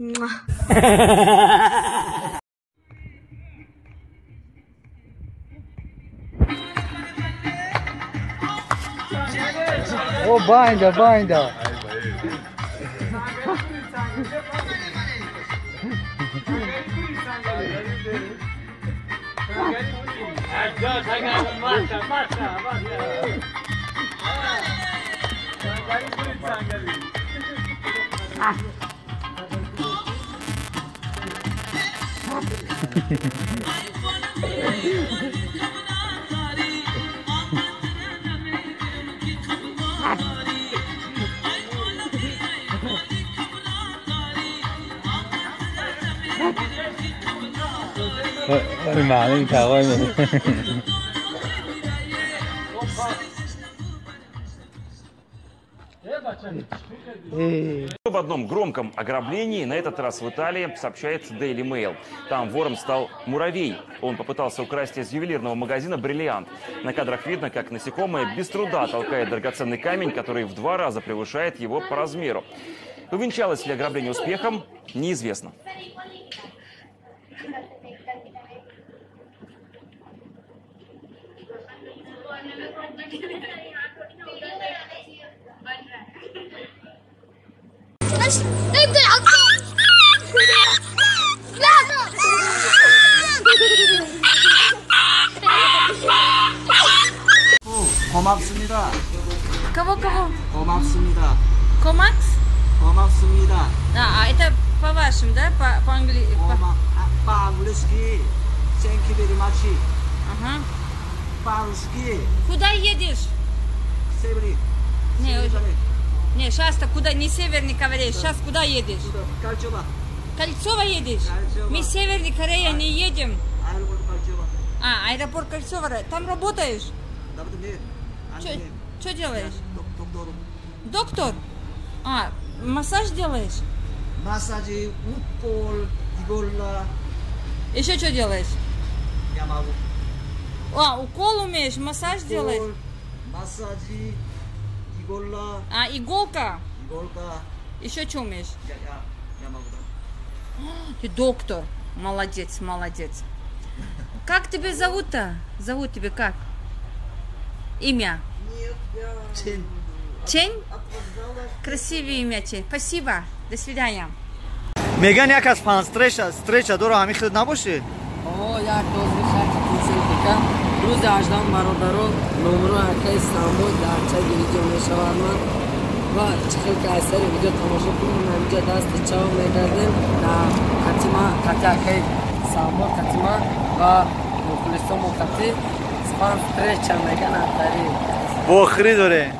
O binder. المعلم تقايم В одном громком ограблении, на этот раз в Италии, сообщает Daily Mail. Там вором стал муравей. Он попытался украсть из ювелирного магазина бриллиант. На кадрах видно, как насекомое без труда толкает драгоценный камень, который в 2 раза превышает его по размеру. Увенчалось ли ограбление успехом, неизвестно. 고맙습니다. Кого? 고맙습니다. Комакс? 고맙습니다. Это по-вашему, да? По-английски? По-английски. Thank you very much. Ага. По-русски. Куда едешь? Северный. Не, сейчас-то куда? Не Северной Корее. Сейчас куда едешь? Кольцово. Кольцово едешь? Кольцово. Мы в Северной Корее не едем. Аэропорт Кольцово. Аэропорт Кольцово. Там работаешь? Что делаешь? Доктор? Массаж делаешь? Массаж, укол, иголка. Еще что делаешь? Я могу. Укол умеешь, массаж делаешь? Массаж, иголка. Иголка? Иголка. Еще что умеешь? Я могу. Ты доктор. Молодец. Как тебя зовут-то? Зовут тебя как? Имя? Чень. Чень? Красивое имя, Чень. Спасибо. До свидания. میگن یک از 5 استرچ دور همین خود نباشه. یک دوزی خرک تیسری بکن. روز 18 برادرو نمرو حرکه استانبول در چه ویدیو میشوارم و چخیل که اثر ویدیو تماشا کنیم. اینجا دست چاو میدادیم در کتیما کتی استانبول کتیما و مخلصا مقتی سپان استرچ میگن اتاری بخری داره.